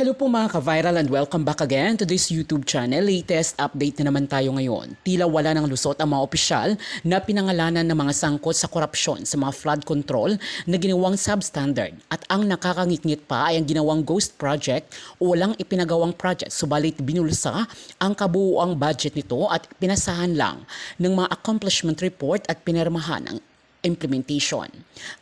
Hello po mga ka-viral and welcome back again to this YouTube channel. Latest update na naman tayo ngayon. Tila wala ng lusot ang mga opisyal na pinangalanan ng mga sangkot sa korupsyon sa mga flood control na ginawang substandard. At ang nakakangit-ngit pa ay ang ginawang ghost project o walang ipinagawang project. Subalit binulsa ang kabuuang budget nito at pinasahan lang ng mga accomplishment report at pinirmahan ang implementation.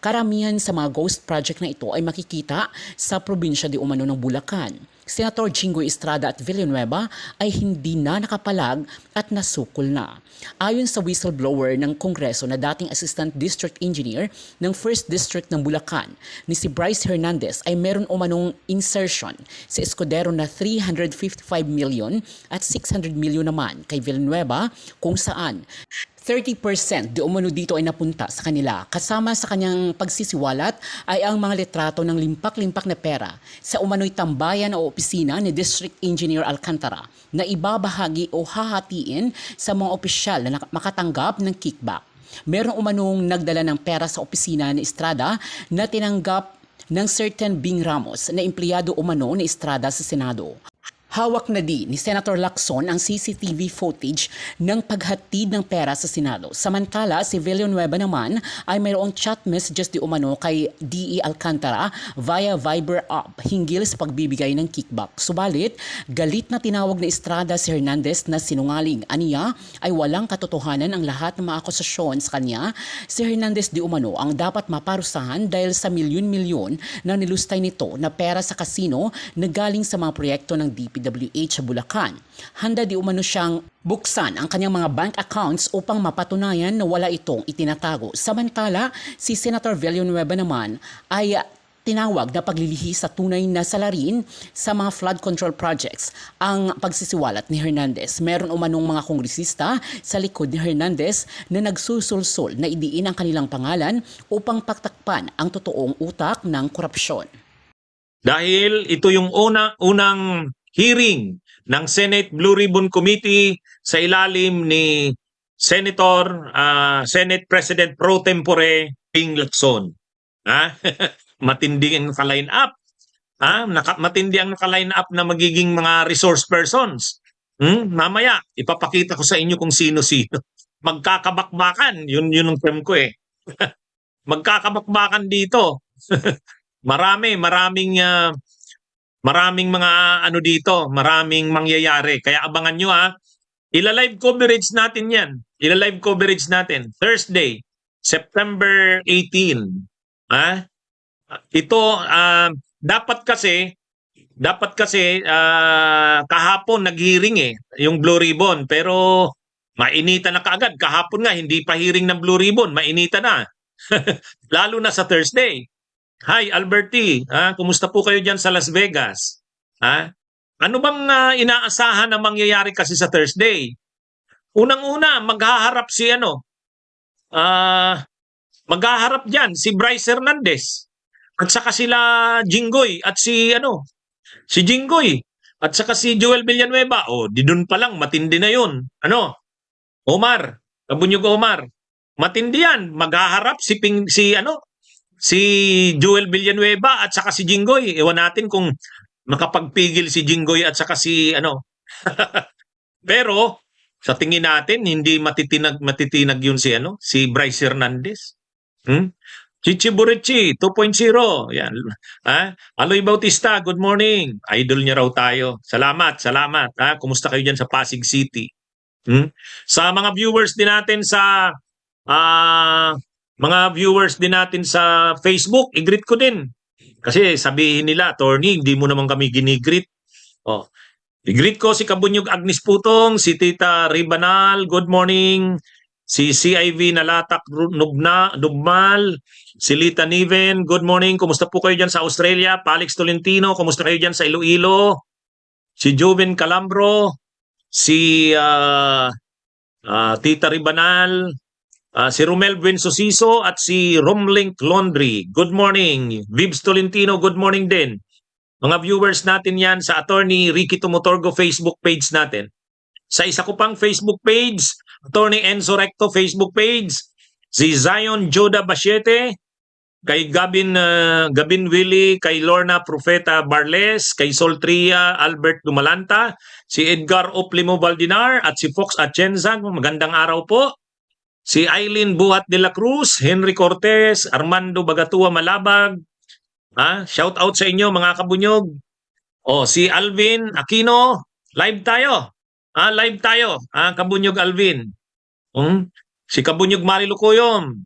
Karamihan sa mga ghost project na ito ay makikita sa probinsya di umano ng Bulacan. Senator Jinggoy Estrada at Villanueva ay hindi na nakapalag at nasukol na. Ayon sa whistleblower ng Kongreso na dating Assistant District Engineer ng 1st District ng Bulacan, ni si Bryce Hernandez ay meron umanong insertion sa Escudero na 355 million at 600 million naman kay Villanueva kung saan 30% di umano dito ay napunta sa kanila. Kasama sa kanyang pagsisiwalat ay ang mga litrato ng limpak-limpak na pera sa umano'y tambayan o opisina ni District Engineer Alcantara na ibabahagi o hahatiin sa mga opisyal na makatanggap ng kickback. Merong umanong nagdala ng pera sa opisina ni Estrada na tinanggap ng certain Bing Ramos na empleyado umano ni Estrada sa Senado. Hawak na din ni Senator Lacson ang CCTV footage ng paghatid ng pera sa Senado. Samantala, si Villanueva naman ay mayroong chat messages di umano kay DE Alcantara via Viber app hinggil sa pagbibigay ng kickback. Subalit, galit na tinawag na Estrada si Hernandez na sinungaling. Aniya ay walang katotohanan ang lahat ng mga akusasyon sa kanya. Si Hernandez di umano ang dapat maparusahan dahil sa milyon-milyon na nilustay nito na pera sa kasino na galing sa mga proyekto ng DPWH sa Bulacan. Handa di umano siyang buksan ang kanyang mga bank accounts upang mapatunayan na wala itong itinatago. Samantala, si Senator Villanueva naman ay tinawag na paglilihi sa tunay na salarin sa mga flood control projects ang pagsisiwalat ni Hernandez. Meron umanong mga kongresista sa likod ni Hernandez na nagsusulsol na idiin ang kanilang pangalan upang pagtakpan ang totoong utak ng korupsyon. Dahil ito yung unang hearing ng Senate Blue Ribbon Committee sa ilalim ni Senate President Pro Tempore Ping Lacson. Matindi ang naka-line up. Matindi ang naka-line up na magiging mga resource persons. Mamaya, ipapakita ko sa inyo kung sino-sino. Magkakabakbakan. Yun ang term ko eh. Magkakabakbakan dito. Maraming mga dito, maraming mangyayari. Kaya abangan nyo Ila-live coverage natin yan. Ila-live coverage natin. Thursday, September 18. Ito, dapat kasi kahapon nag-hearing yung Blue Ribbon. Pero mainita na kaagad. Kahapon nga, hindi pa hearing ng Blue Ribbon. Mainita na. Lalo na sa Thursday. Hi, Alberti. Kumusta po kayo dyan sa Las Vegas? Ano bang inaasahan na mangyayari kasi sa Thursday? Unang-una, maghaharap maghaharap dyan si Bryce Hernandez. At saka sila Jinggoy at si Jinggoy. At saka si Joel Villanueva. Di dun pa lang, matindi na yun. Omar. Kabunyog Omar. Matindi yan. Maghaharap si Joel Villanueva at saka si Jinggoy. Ewan natin kung makapagpigil si Jinggoy at saka si Pero sa tingin natin hindi matitinag yun si Bryce Hernandez. Chichi Burichi 2.0. Yan. Aloy Bautista, good morning. Idol niya raw tayo. Salamat. Kumusta kayo diyan sa Pasig City? Sa mga viewers din natin sa Facebook, i-greet ko din. Kasi sabihin nila, attorney, hindi mo naman kami ginigreet. I-greet ko si Kabunyog Agnes Putong, si Tita Ribanal, good morning. Si CIV Nalatak Nubmal, si Lita Niven, good morning. Kumusta po kayo dyan sa Australia? Palix Tolentino, kumusta kayo dyan sa Iloilo? Si Joven Calambro, si Tita Ribanal, si Romel Buensosiso at si Romlink Laundry. Good morning. Vibs Tolentino, good morning din. Mga viewers natin yan sa Attorney Ricky Tumotorgo Facebook page natin. Sa isa ko pang Facebook page, Attorney Enzo Recto Facebook page, si Zion Joda Basiete, kay Gabin Willie, kay Lorna Profeta Barles, kay Soltria Albert Dumalanta, si Edgar Oplimo Valdinar at si Fox Atienza. Magandang araw po. Si Eileen Buhat de la Cruz, Henry Cortez, Armando Bagatua Malabag. Shout out sa inyo mga kabunyog. Si Alvin Aquino, live tayo. Live tayo. Kabunyog Alvin. Si Kabunyog Marilu Kuyom.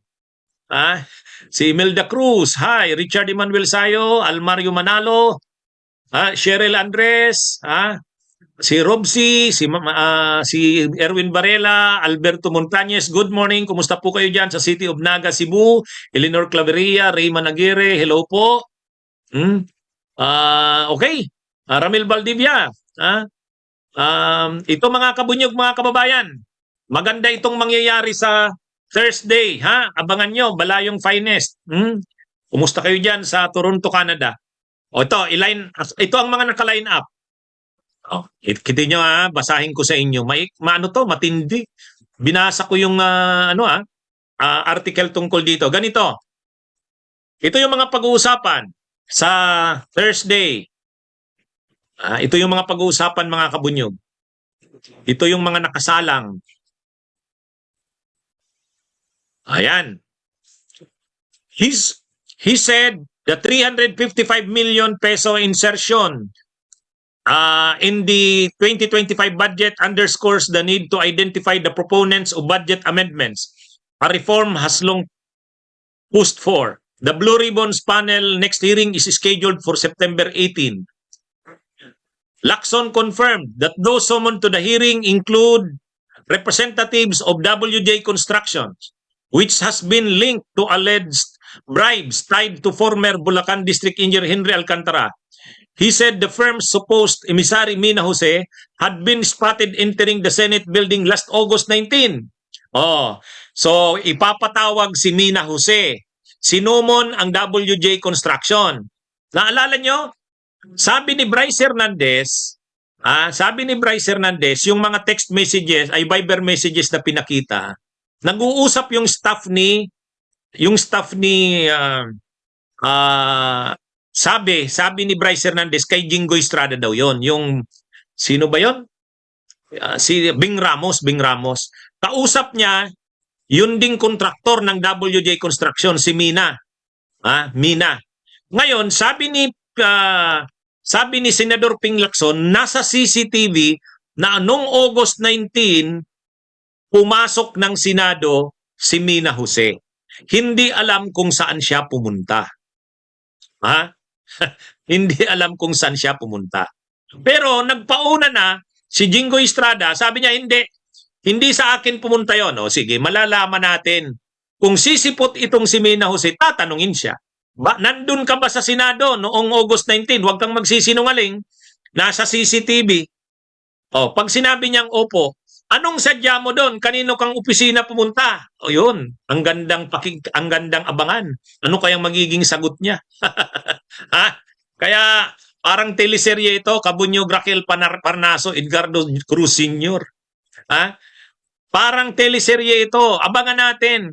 Si Imelda Cruz, hi. Richard Emmanuel Sayo, Almario Manalo, Cheryl Andres, si Robsy, si Erwin Varela, Alberto Montañez, good morning. Kumusta po kayo dyan sa City of Naga, Cebu? Eleanor Claveria, Rayman Aguirre, hello po. Okay. Ramil Valdivia. Ito mga kabunyog, mga kababayan. Maganda itong mangyayari sa Thursday, Abangan nyo, Balayong Finest. Kumusta kayo dyan sa Toronto, Canada? Ito ang mga naka-line up. Kita nyo basahin ko sa inyo. Matindi. Binasa ko yung article tungkol dito. Ganito. Ito yung mga pag-uusapan sa Thursday. Ito yung mga pag-uusapan, mga kabunyog. Ito yung mga nakasalang. Ayan. He said the 355 million peso insertion in the 2025 budget underscores the need to identify the proponents of budget amendments. A reform has long pushed for. The Blue Ribbons panel next hearing is scheduled for September 18. Lacson confirmed that those summoned to the hearing include representatives of WJ Construction, which has been linked to alleged bribes tied to former Bulacan District Engineer Henry Alcantara. He said the firm's supposed emissary Mina Jose had been spotted entering the Senate building last August 19. So ipapatawag si Mina Jose. Sinumon ang WJ Construction. Naalala nyo? Sabi ni Bryce Hernandez, yung mga text messages ay Viber messages na pinakita. Nag-uusap yung staff ni sabi ni Bryce Hernandez kay Jinggoy Estrada daw yon. Yung sino ba yon? Si Bing Ramos. Kausap niya yun ding kontraktor ng WJ Construction, si Mina. Mina. Ngayon, sabi ni Senador Ping Lacson, nasa CCTV na noong August 19 pumasok ng Senado si Mina Jose. Hindi alam kung saan siya pumunta. Hindi alam kung saan siya pumunta. Pero nagpauna na si Jinggoy Estrada, sabi niya hindi sa akin pumunta yon. Sige, malalaman natin. Kung sisipot itong si Mina Jose, tatanungin siya. Nandun ka ba sa Senado noong August 19? Huwag kang magsisinungaling. Nasa CCTV. Pag sinabi niyang opo, anong sadya mo doon? Kanino kang opisina pumunta? Yun. Ang gandang abangan. Ano kayang magiging sagot niya? Kaya parang teleserye ito, Kabunyog Raquel Parnaso, Edgardo Cruz Sr. Parang teleserye ito. Abangan natin.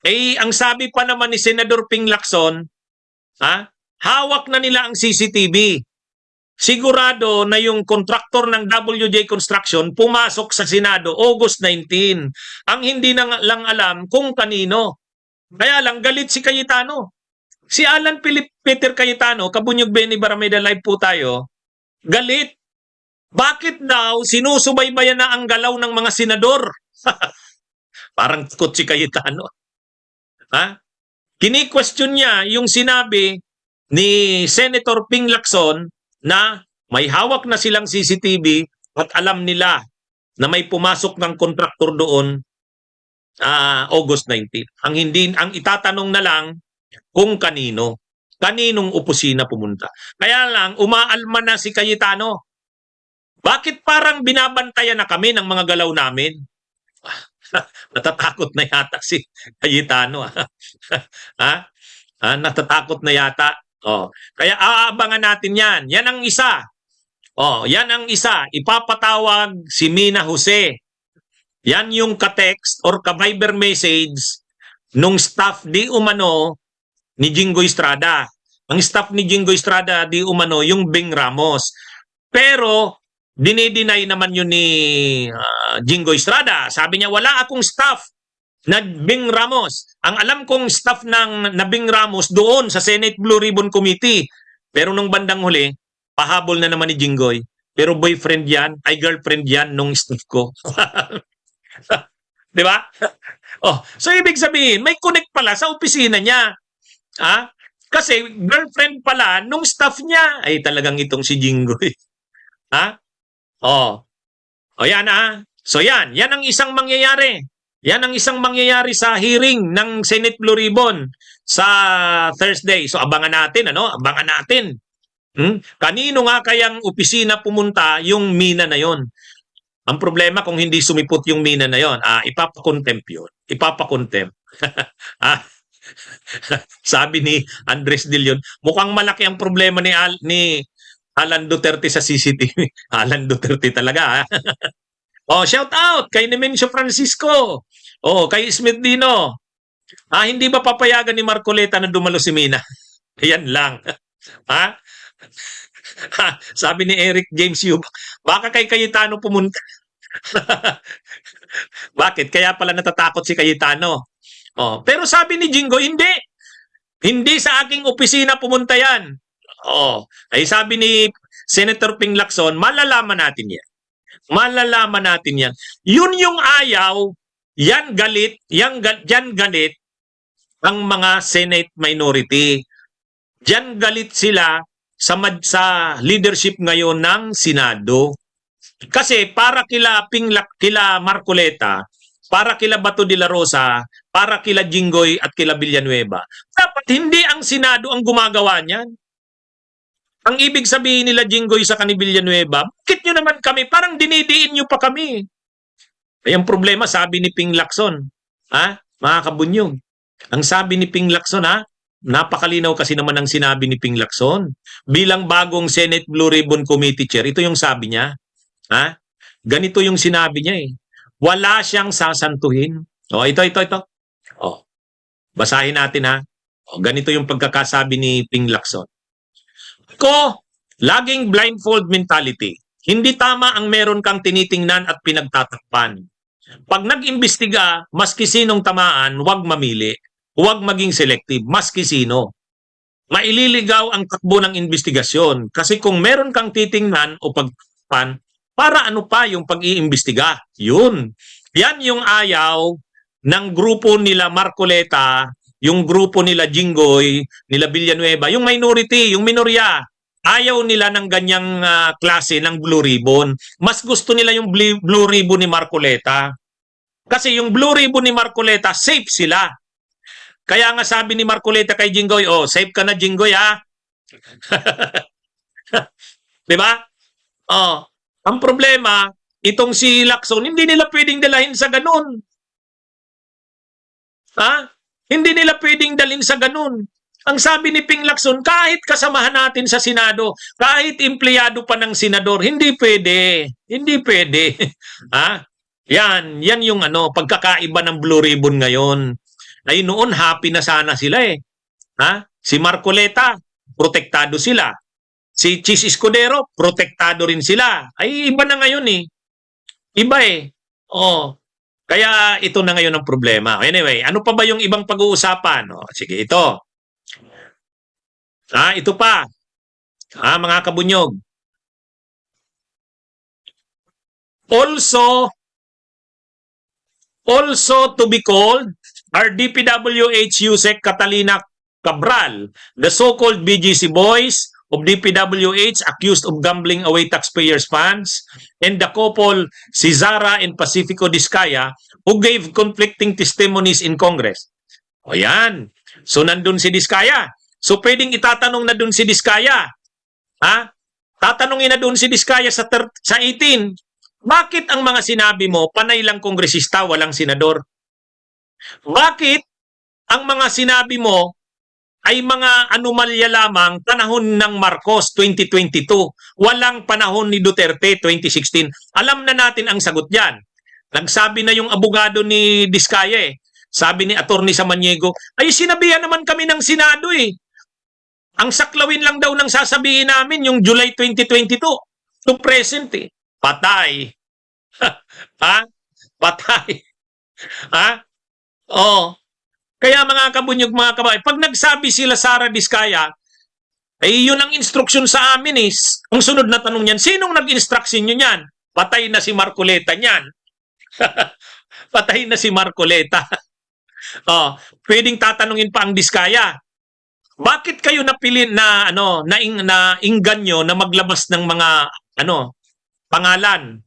Ang sabi pa naman ni Senador Ping Lacson, hawak na nila ang CCTV. Sigurado na yung kontraktor ng WJ Construction pumasok sa Senado August 19. Ang hindi na lang alam kung kanino. Kaya lang galit si Cayetano. Si Alan Peter Cayetano, Kabunyog Benny Barameda live po tayo, galit. Bakit daw sinusubaybayan na ang galaw ng mga senador? Parang takot si Cayetano. Kini-question niya yung sinabi ni Senator Ping Lacson na may hawak na silang CCTV at alam nila na may pumasok ng kontraktor doon August 19. Ang itatanong na lang kung kaninong opisina pumunta. Kaya lang umaalma na si Cayetano. Bakit parang binabantayan na kami ng mga galaw namin? Natatakot na yata si Cayetano. Natatakot na yata. Kaya aabangan natin yan. Yan ang isa. Yan ang isa. Ipapatawag si Mina Jose. Yan yung ka-text or ka-Viber message nung staff di umano ni Jingo Estrada. Ang staff ni Jingo Estrada di umano yung Bing Ramos. Pero dinideny naman yun ni Jingo Estrada. Sabi niya, wala akong staff na Bing Ramos. Ang alam kong staff ng na Bing Ramos doon sa Senate Blue Ribbon Committee. Pero nung bandang huli, pahabol na naman ni Jinggoy. Pero boyfriend yan, ay girlfriend yan nung staff ko. Di ba? Oh, so ibig sabihin, may connect pala sa opisina niya. Ha? Kasi girlfriend pala nung staff niya ay talagang itong si Jinggoy. Ha? Oh. O yan ha. So yan ang isang mangyayari. Yan ang isang mangyayari sa hearing ng Senate Blue Ribbon sa Thursday. So abangan natin, ano? Abangan natin. Kanino nga kayang opisina pumunta yung mina na yon? Ang problema kung hindi sumipot yung mina na yon, ipapakontempt yun. Ipapakontempt. Sabi ni Andres De Leon, mukhang malaki ang problema ni Alan Duterte sa CCTV. Alan Duterte talaga. Oh, shout out kay Nemencio Francisco. Oh, kay Smith Dino. Hindi ba papayagan ni Marcoleta na dumalo si Mina? Yan lang. Ha? Sabi ni Eric James Yu, baka kay Cayetano pumunta. Bakit? Kaya pala natatakot si Cayetano. Oh, pero sabi ni Jingo, hindi. Hindi sa aking opisina pumunta yan. Oh, ay sabi ni Senator Ping Lacson, malalaman natin yan. Malalaman natin yan. Yun yung ayaw, yan galit, yan galit ang mga Senate minority. Diyan galit sila sa leadership ngayon ng Senado. Kasi para kila Marcoleta, para kila Bato de la Rosa, para kila Jinggoy at kila Villanueva, dapat hindi ang Senado ang gumagawa niyan. Ang ibig sabihin nila Jinggoy sa kani Villanueva, bakit nyo naman kami? Parang dinidiin nyo pa kami. Ay ang problema, sabi ni Ping Lacson, mga kabunyog, ang sabi ni Ping Lacson, napakalinaw kasi naman ang sinabi ni Ping Lacson. Bilang bagong Senate Blue Ribbon Committee Chair, ito yung sabi niya. Ganito yung sinabi niya eh. Wala siyang sasantuhin. Oh, ito. Oh, basahin natin Oh, ganito yung pagkakasabi ni Ping Lacson. Laging blindfold mentality. Hindi tama ang meron kang tinitingnan at pinagtatakpan. Pag nag-imbestiga, maski sinong tamaan, huwag mamili. Huwag maging selective, maski sino. Maililigaw ang takbo ng investigasyon. Kasi kung meron kang titingnan o pagpan, para ano pa yung pag-iimbestiga? Yun. Yan yung ayaw ng grupo nila Marcoleta, yung grupo nila Jinggoy, nila Villanueva, yung minority, yung minorya. Ayaw nila ng ganyang klase ng Blue Ribbon. Mas gusto nila yung Blue Ribbon ni Marcoleta. Kasi yung Blue Ribbon ni Marcoleta, safe sila. Kaya nga sabi ni Marcoleta kay Jinggoy, safe ka na Jinggoy Diba? Ang problema, itong si Lacson, hindi nila pwedeng dalahin sa ganun. Hindi nila pwedeng dalhin sa ganun. Ang sabi ni Ping Lacson, kahit kasamahan natin sa Senado, kahit empleyado pa ng senador, hindi pwede. Hindi pwede. Yan yung pagkakaiba ng Blue Ribbon ngayon. Ay noon happy na sana sila eh. Si Marcoleta, protektado sila. Si Chis Escudero, protektado rin sila. Ay iba na ngayon eh. Iba eh. Kaya ito na ngayon ang problema. Anyway, ano pa ba yung ibang pag-uusapan? Sige, ito. Ito pa. Mga kabunyog. Also to be called are DPWH USEC Catalina Cabral, the so-called BGC boys of DPWH accused of gambling away taxpayers' funds, and the couple si Zara and Pacifico Discaya who gave conflicting testimonies in Congress. O yan. So nandun si Discaya. So pwedeng itatanong na dun si Discaya. Tatanungin na dun si Discaya sa 18. Bakit ang mga sinabi mo panay lang kongresista, walang senador? Bakit ang mga sinabi mo ay mga anomalya lamang panahon ng Marcos 2022, walang panahon ni Duterte 2016? Alam na natin ang sagot diyan. Nagsabi na yung abogado ni Discaya Sabi ni Attorney Samaniego, ay sinabihan naman kami ng Senado eh. Ang saklawin lang daw ng sasabihin namin yung July 2022 to present eh. Patay. Ha? Patay. Ha? Oo. Kaya mga kabunyog, mga kababayan, pag nagsabi sila Sara Diskaya, ay yun ang instruction sa amin is, ang sunod na tanong niyan, sinong nag-instruction nyo niyan? Patay na si Marcoleta niyan. Patay na si Marcoleta. Oh, pwedeng tatanungin pa ang Diskaya. Bakit kayo napili na ingganyo na maglabas ng mga pangalan?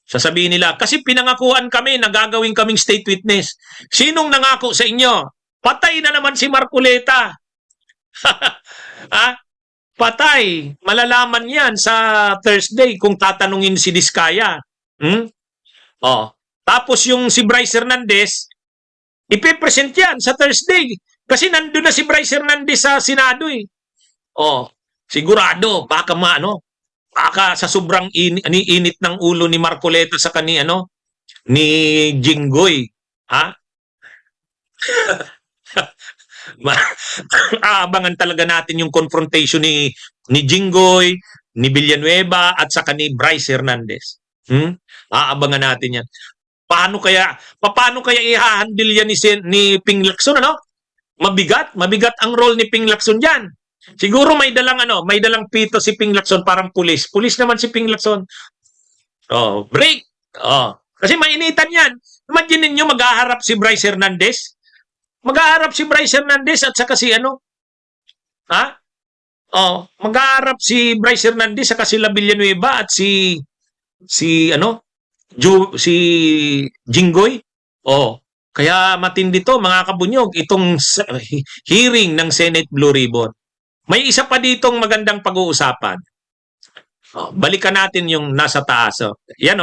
Sasabihin nila, kasi pinangakuan kami na gagawin kaming state witness. Sinong nangako sa inyo? Patay na naman si Marcoleta. Ha? Patay. Malalaman yan sa Thursday kung tatanungin si Diskaya. Oh. Tapos yung si Bryce Hernandez, ipipresent yan sa Thursday. Kasi nandun na si Bryce Hernandez sa Senado eh. Oh, sigurado, baka baka sa sobrang init ng ulo ni Marcoleta sa ni Jinggoy. Ha? Aabangan talaga natin yung confrontation ni Jinggoy, ni Villanueva at saka ni Bryce Hernandez. Aabangan natin yan. Paano kaya i-handle yan ni Ping Lacson, Mabigat ang role ni Ping Lacson diyan. Siguro may dalang pito si Ping Lacson, parang pulis. Pulis naman si Ping Lacson. Oh, break. Oh, kasi mainitan yan. Imagine niyo maghaharap si Bryce Hernandez. Maghaharap si Bryce Hernandez at saka si Ha? Oh, maghaharap si Bryce Hernandez sa sila Villanueva at si Jinggoy. Oh, kaya matindi to mga kabunyog itong hearing ng Senate Blue Ribbon. May isa pa ditong magandang pag-uusapan. Oh, balikan natin yung nasa taas. Yan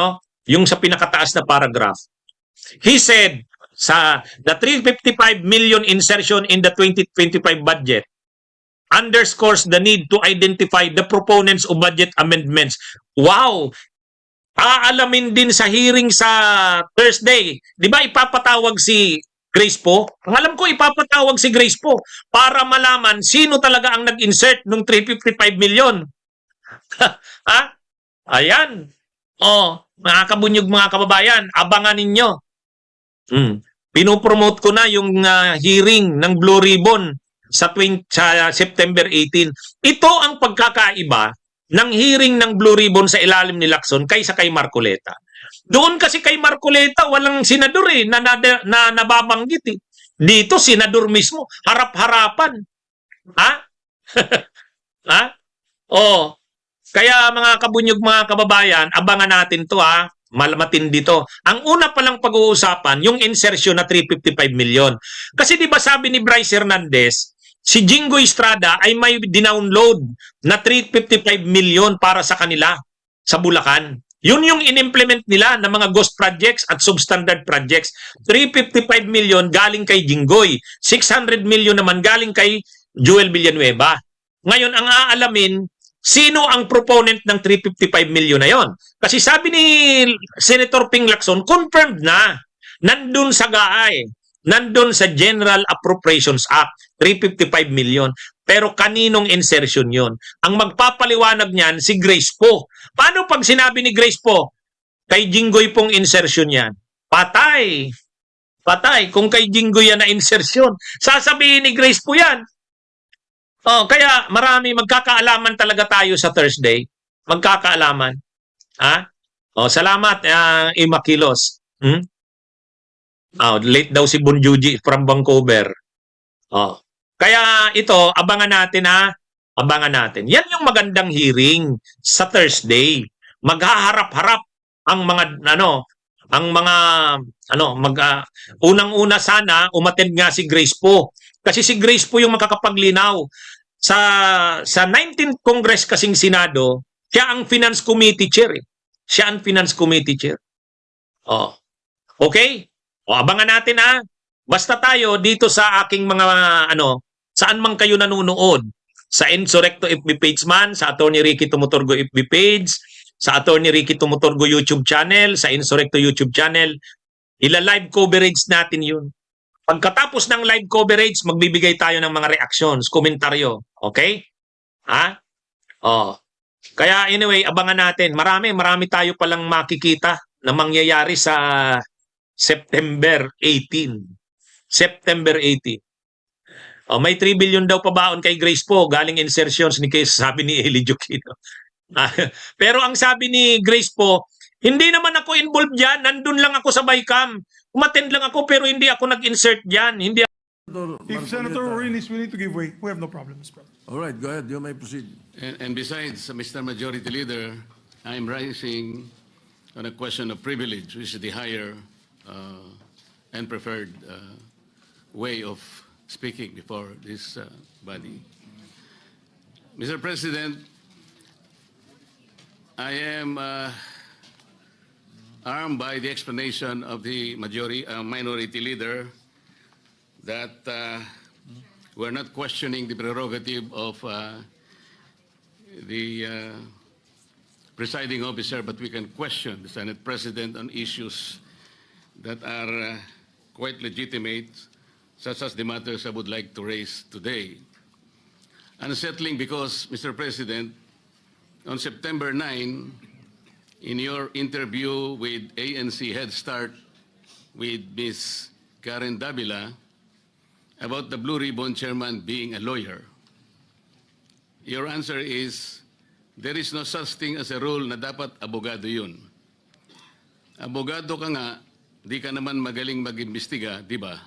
yung sa pinakataas na paragraph. He said sa the 355 million insertion in the 2025 budget underscores the need to identify the proponents of budget amendments. Wow! Aalamin din sa hearing sa Thursday. Di ba ipapatawag si Grace Po? Ang alam ko ipapatawag si Grace Po para malaman sino talaga ang nag-insert ng 355 million. Ha? Ayan. Oh, mga kabunyog, mga kababayan, abangan ninyo. Pinopromote ko na yung hearing ng Blue Ribbon sa September 18. Ito ang pagkakaiba ng hearing ng Blue Ribbon sa ilalim ni Lacson kaysa kay Marcoleta. Doon kasi kay Marcoleta, walang senador na nababanggit eh. Dito, senador mismo, harap-harapan. Ha? Ha? Oh. Kaya mga kabunyog, mga kababayan, abangan natin to ha. Matindi to. Ang una palang pag-uusapan, yung insertion na 355 million. Kasi di ba sabi ni Bryce Hernandez, si Jinggoy Estrada ay may dinownload na 355 million para sa kanila sa Bulacan. Yun yung in-implement nila ng mga ghost projects at substandard projects. 355 million galing kay Jinggoy. 600 million naman galing kay Joel Villanueva. Ngayon, ang aalamin, sino ang proponent ng 355 million na yon? Kasi sabi ni Senator Ping Lacson, confirmed na. Nandun sa GAA, nandun sa General Appropriations Act, 355 million. Pero kaninong insertion yon? Ang magpapaliwanag niyan, si Grace Po. Paano pag sinabi ni Grace Po, kay Jinggoy pong insertion yan? Patay. Patay. Kung kay Jinggoy yan na insertion, sasabihin ni Grace Po yan. Oh, kaya marami magkakaalaman talaga tayo sa Thursday. Magkakaalaman. Ha? Oh, salamat Imakilos. Oh, late daw si Bonjuji from Vancouver. Oh. Kaya ito, abangan natin ha. Abangan natin. Yan yung magandang hearing sa Thursday. Maghaharap-harap ang mga unang-una sana umattend nga si Grace Po. Kasi si Grace Po yung makakapaglinaw sa 19th Congress kasing Senado, siya ang Finance Committee Chair. Siya ang Finance Committee Chair. Oh. Okay? O, abangan natin ha. Basta tayo dito sa aking mga saan man kayo nanonood, sa Insurrecto FB page man, sa Attorney Ricky Tumuturgo FB page, sa Attorney Ricky Tumuturgo YouTube channel, sa Insurrecto YouTube channel, ila-live coverage natin yun. Pagkatapos ng live coverage, magbibigay tayo ng mga reactions, komentaryo. Okay? Ha? Oh. Kaya anyway, abangan natin. Marami tayo palang makikita na mangyayari sa September 18. September 18. Oh, may 3 billion daw pabaon kay Grace po, galing insertions ni Case, sabi ni Eli Jokino. Pero ang sabi ni Grace po, hindi naman ako involved dyan, nandun lang ako sa Bicam. Umattend lang ako pero hindi ako nag-insert dyan. Hindi If Senator Orin is willing to give way, we have no problem, Mr. President. All right, go ahead. You may proceed. And besides, Mr. Majority Leader, I'm rising on a question of privilege, which is the higher and preferred way of speaking before this body. Mr. President, I am armed by the explanation of the minority leader that we're not questioning the prerogative of the presiding officer, but we can question the Senate President on issues that are quite legitimate, such as the matters I would like to raise today. Unsettling because, Mr. President, on September 9, in your interview with ANC Head Start with Ms. Karen Davila, about the Blue Ribbon Chairman being a lawyer. Your answer is, there is no such thing as a rule na dapat abogado yun. Abogado ka nga, di ka naman magaling mag-imbestiga, di ba?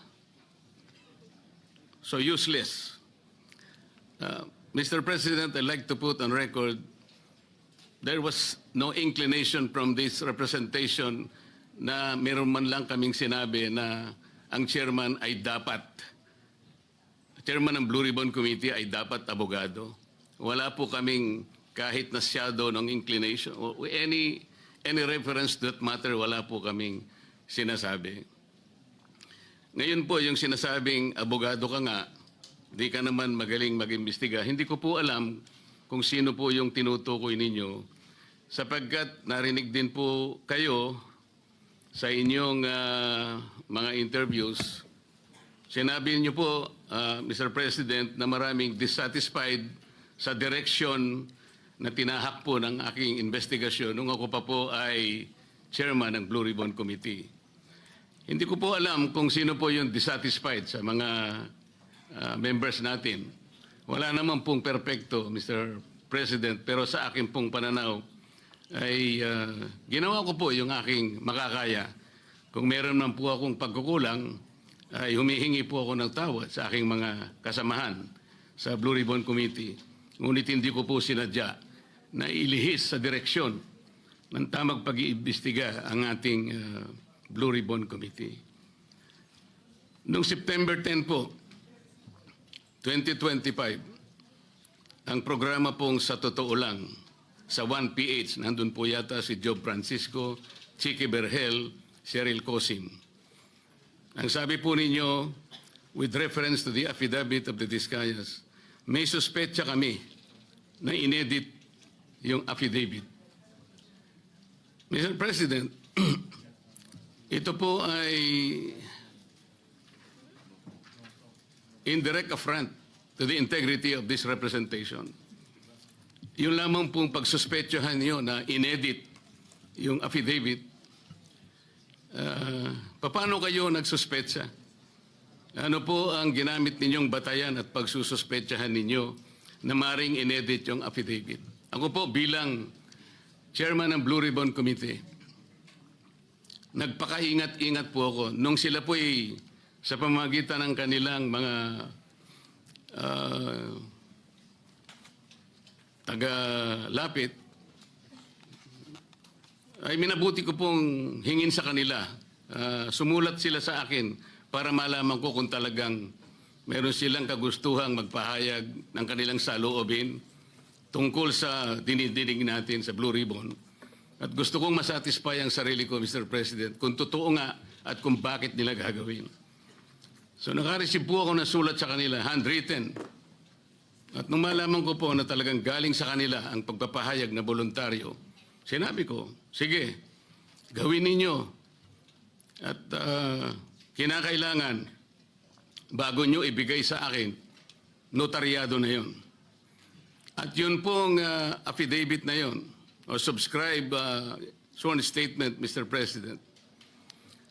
So useless. Mr. President, I'd like to put on record, there was no inclination from this representation na meron man lang kaming sinabi na ang chairman ay dapat chairman ng Blue Ribbon Committee ay dapat abogado. Wala po kaming kahit na shadow ng inclination. Any reference to that matter, wala po kaming sinasabi. Ngayon po, yung sinasabing abogado ka nga, di ka naman magaling mag-imbestiga, hindi ko po alam kung sino po yung tinutukoy ninyo sapagkat narinig din po kayo sa inyong mga interviews. Sinabi niyo po, Mr. President, na maraming dissatisfied sa direksyon na tinahak po ng aking investigasyon nung ako pa po ay chairman ng Blue Ribbon Committee. Hindi ko po alam kung sino po yung dissatisfied sa mga members natin. Wala naman pong perpekto, Mr. President, pero sa akin pong pananaw ay ginawa ko po yung aking makakaya. Kung meron man po akong pagkukulang, ay humihingi po ako ng tawad sa aking mga kasamahan sa Blue Ribbon Committee. Ngunit hindi ko po sinadya na ilihis sa direksyon ng tamang pag-iimbestiga ang ating Blue Ribbon Committee. Noong September 10 po, 2025, ang programa pong Sa Totoo Lang, sa 1PH, nandun po yata si Job Francisco, Chicky Berhel, Cheryl Cosim. Ang sabi po ninyo, with reference to the affidavit of the Discayas, may suspetsa kami na inedit yung affidavit. Mr. President, ito po ay indirect affront to the integrity of this representation. Yung lamang pong pagsuspetsahan niyo na inedit yung affidavit, paano kayo nagsuspetsa? Ano po ang ginamit ninyong batayan at pagsususpetsahan ninyo na maring inedit yung affidavit? Ako po bilang chairman ng Blue Ribbon Committee, nagpakaingat-ingat po ako nung sila po ay sa pamamagitan ng kanilang mga taga-lapit, ay minabuti ko pong hingin sa kanila. Sumulat sila sa akin para malaman ko kung talagang meron silang kagustuhang magpahayag ng kanilang saloobin tungkol sa dinidinig natin sa Blue Ribbon. At gusto kong masatisfy ang sarili ko, Mr. President, kung totoo nga at kung bakit nila gagawin. So nakareceive po ako ng sulat sa kanila, handwritten. At nung malaman ko po na talagang galing sa kanila ang pagpapahayag na voluntaryo, sinabi ko, sige, gawin ninyo. At kinakailangan bago nyo ibigay sa akin, notaryado na yon. At yun pong affidavit na yon, o subscribe sworn statement, Mr. President,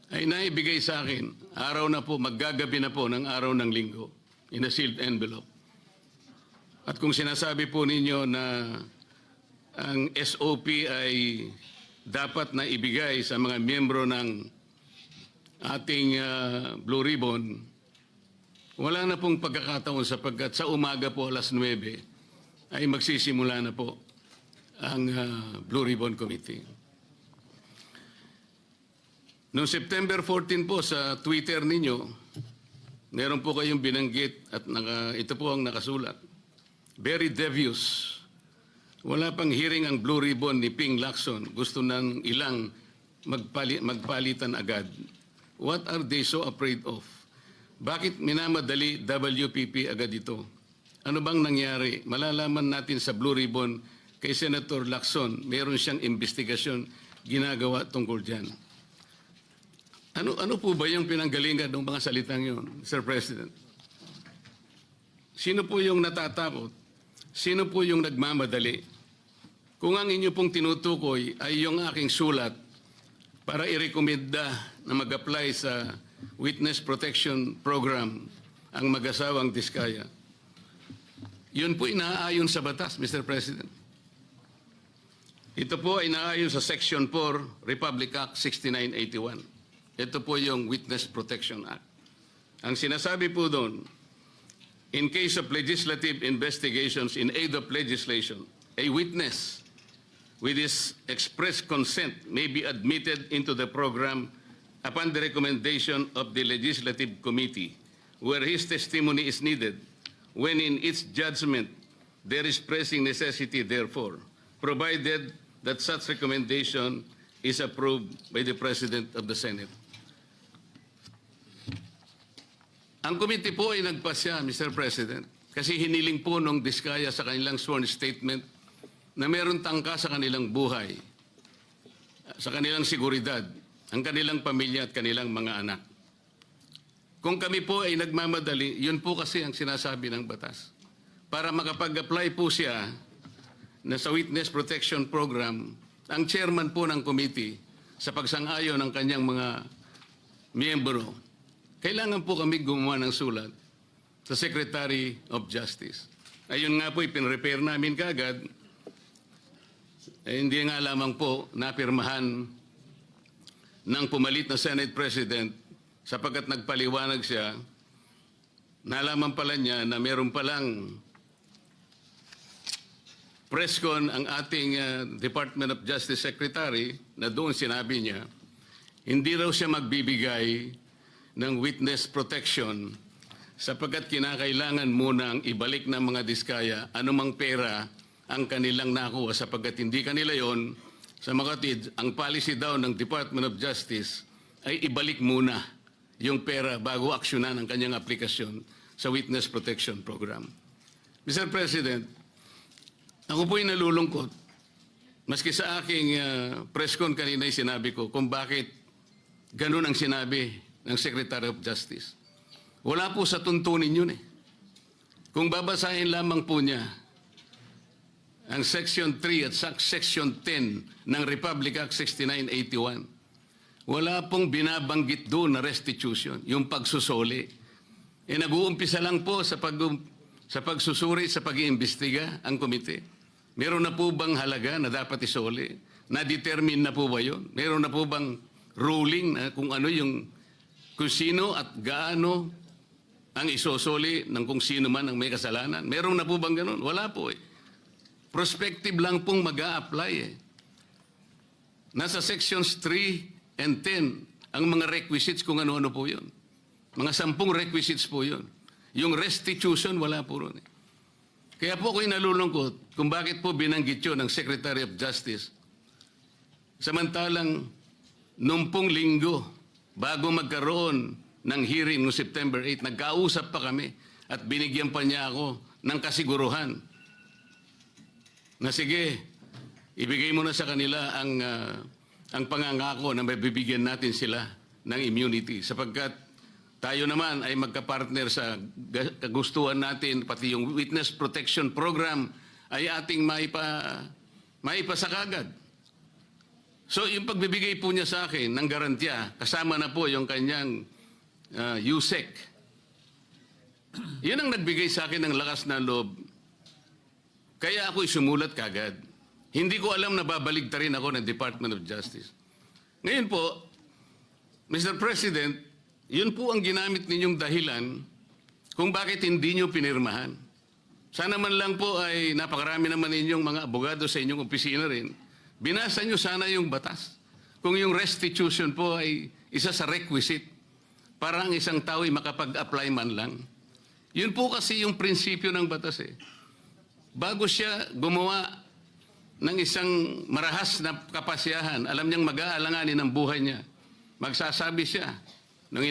ay naibigay sa akin, araw na po, maggagabi na po ng araw ng linggo, in a sealed envelope. At kung sinasabi po ninyo na ang SOP ay dapat na ibigay sa mga miyembro ng ating Blue Ribbon, wala na pong pagkakataon sapagkat sa umaga po alas 9 ay magsisimula na po ang Blue Ribbon Committee. Noong September 14 po sa Twitter ninyo, meron po kayong binanggit at ito po ang nakasulat. Very devious. Wala pang hearing ang Blue Ribbon ni Ping Lacson. Gusto ng ilang magpalitan agad. What are they so afraid of? Bakit minamadali WPP agad ito? Ano bang nangyari? Malalaman natin sa Blue Ribbon kay Senator Lacson, meron siyang investigasyon ginagawa tungkol dyan. Ano po ba yung pinanggalingan ng mga salitang yun, Mr. President? Sino po yung natatakot? Sino po yung nagmamadali? Kung ang inyo pong tinutukoy ay yung aking sulat para irekomenda na mag-apply sa Witness Protection Program ang mag-asawang Diskaya, yun po inaayon sa batas, Mr. President. Ito po ay inaayon sa Section 4, Republic Act 6981. Ito po yung Witness Protection Act. Ang sinasabi po doon, in case of legislative investigations in aid of legislation, a witness with his express consent may be admitted into the program upon the recommendation of the Legislative Committee, where his testimony is needed, when in its judgment there is pressing necessity therefore, provided that such recommendation is approved by the President of the Senate. Ang committee po ay nagpasya, Mr. President, kasi hiniling po nung Diskaya sa kanilang sworn statement na meron tangka sa kanilang buhay, sa kanilang seguridad, ang kanilang pamilya at kanilang mga anak. Kung kami po ay nagmamadali, yun po kasi ang sinasabi ng batas. Para makapag-apply po siya na sa Witness Protection Program, ang chairman po ng committee sa pagsang-ayon ng kanyang mga miyembro, kailangan po kami gumawa ng sulat sa Secretary of Justice. Ayun nga po, ipinrepair namin kagad. Hindi nga lamang po napirmahan ng pumalit na Senate President sapagkat nagpaliwanag siya, nalaman pala niya na meron palang presscon ang ating Department of Justice Secretary na doon sinabi niya, hindi raw siya magbibigay ng witness protection sapagkat kinakailangan munang ibalik ng mga Diskaya anumang pera ang kanilang nakuha sapagkat hindi kanila yon. Sa makatid, ang policy daw ng Department of Justice ay ibalik muna yung pera bago aksyonan ang kanyang aplikasyon sa Witness Protection Program. Mr. President, ako po'y nalulungkot. Maski sa aking press con kanina ay sinabi ko kung bakit ganun ang sinabi ng Secretary of Justice. Wala po sa tuntunin yun eh. Kung babasahin lamang po niya ang Section 3 at Section 10 ng Republic Act 6981, wala pong binabanggit doon na restitution, yung pagsusuli. Nag-uumpisa lang po sa pagsusuri, sa pag-iimbestiga ang komite. Meron na po bang halaga na dapat isuli? Na-determine na po ba yun? Meron na po bang ruling na kung ano yung kung sino at gaano ang isosoli ng kung sino man ang may kasalanan? Meron na po bang ganun? Wala po eh. Prospective lang pong mag-a-apply eh. Nasa sections 3 and 10 ang mga requisites kung ano-ano po yun. Mga 10 requisites po yun. Yung restitution, wala po ron eh. Kaya po ako'y nalulungkot kung bakit po binanggit yun ng Secretary of Justice. Samantalang, nung pong linggo, bago magkaroon ng hearing no September 8, nagkausap pa kami at binigyan pa niya ako ng kasiguruhan na sige, ibigay mo na sa kanila ang pangangako na mabibigyan natin sila ng immunity sapagkat tayo naman ay magkapartner sa kagustuhan natin, pati yung Witness Protection Program ay ating maipasakagad. So yung pagbibigay po niya sa akin ng garantiya, kasama na po yung kanyang USEC. Yun ang nagbigay sa akin ng lakas na loob. Kaya ako'y sumulat kagad. Hindi ko alam na babaligtarin ako ng Department of Justice. Ngayon po, Mr. President, yun po ang ginamit ninyong dahilan kung bakit hindi nyo pinirmahan. Sana man lang po ay napakarami naman ninyong mga abogado sa inyong opisina rin. Binasa nyo sana yung batas. Kung yung restitution po ay isa sa requisite para ang isang tao ay makapag-apply man lang. Yun po kasi yung prinsipyo ng batas eh. Bago siya gumawa ng isang marahas na kapasyahan, alam niyang mag-aalanganin ang buhay niya. Magsasabi siya, nung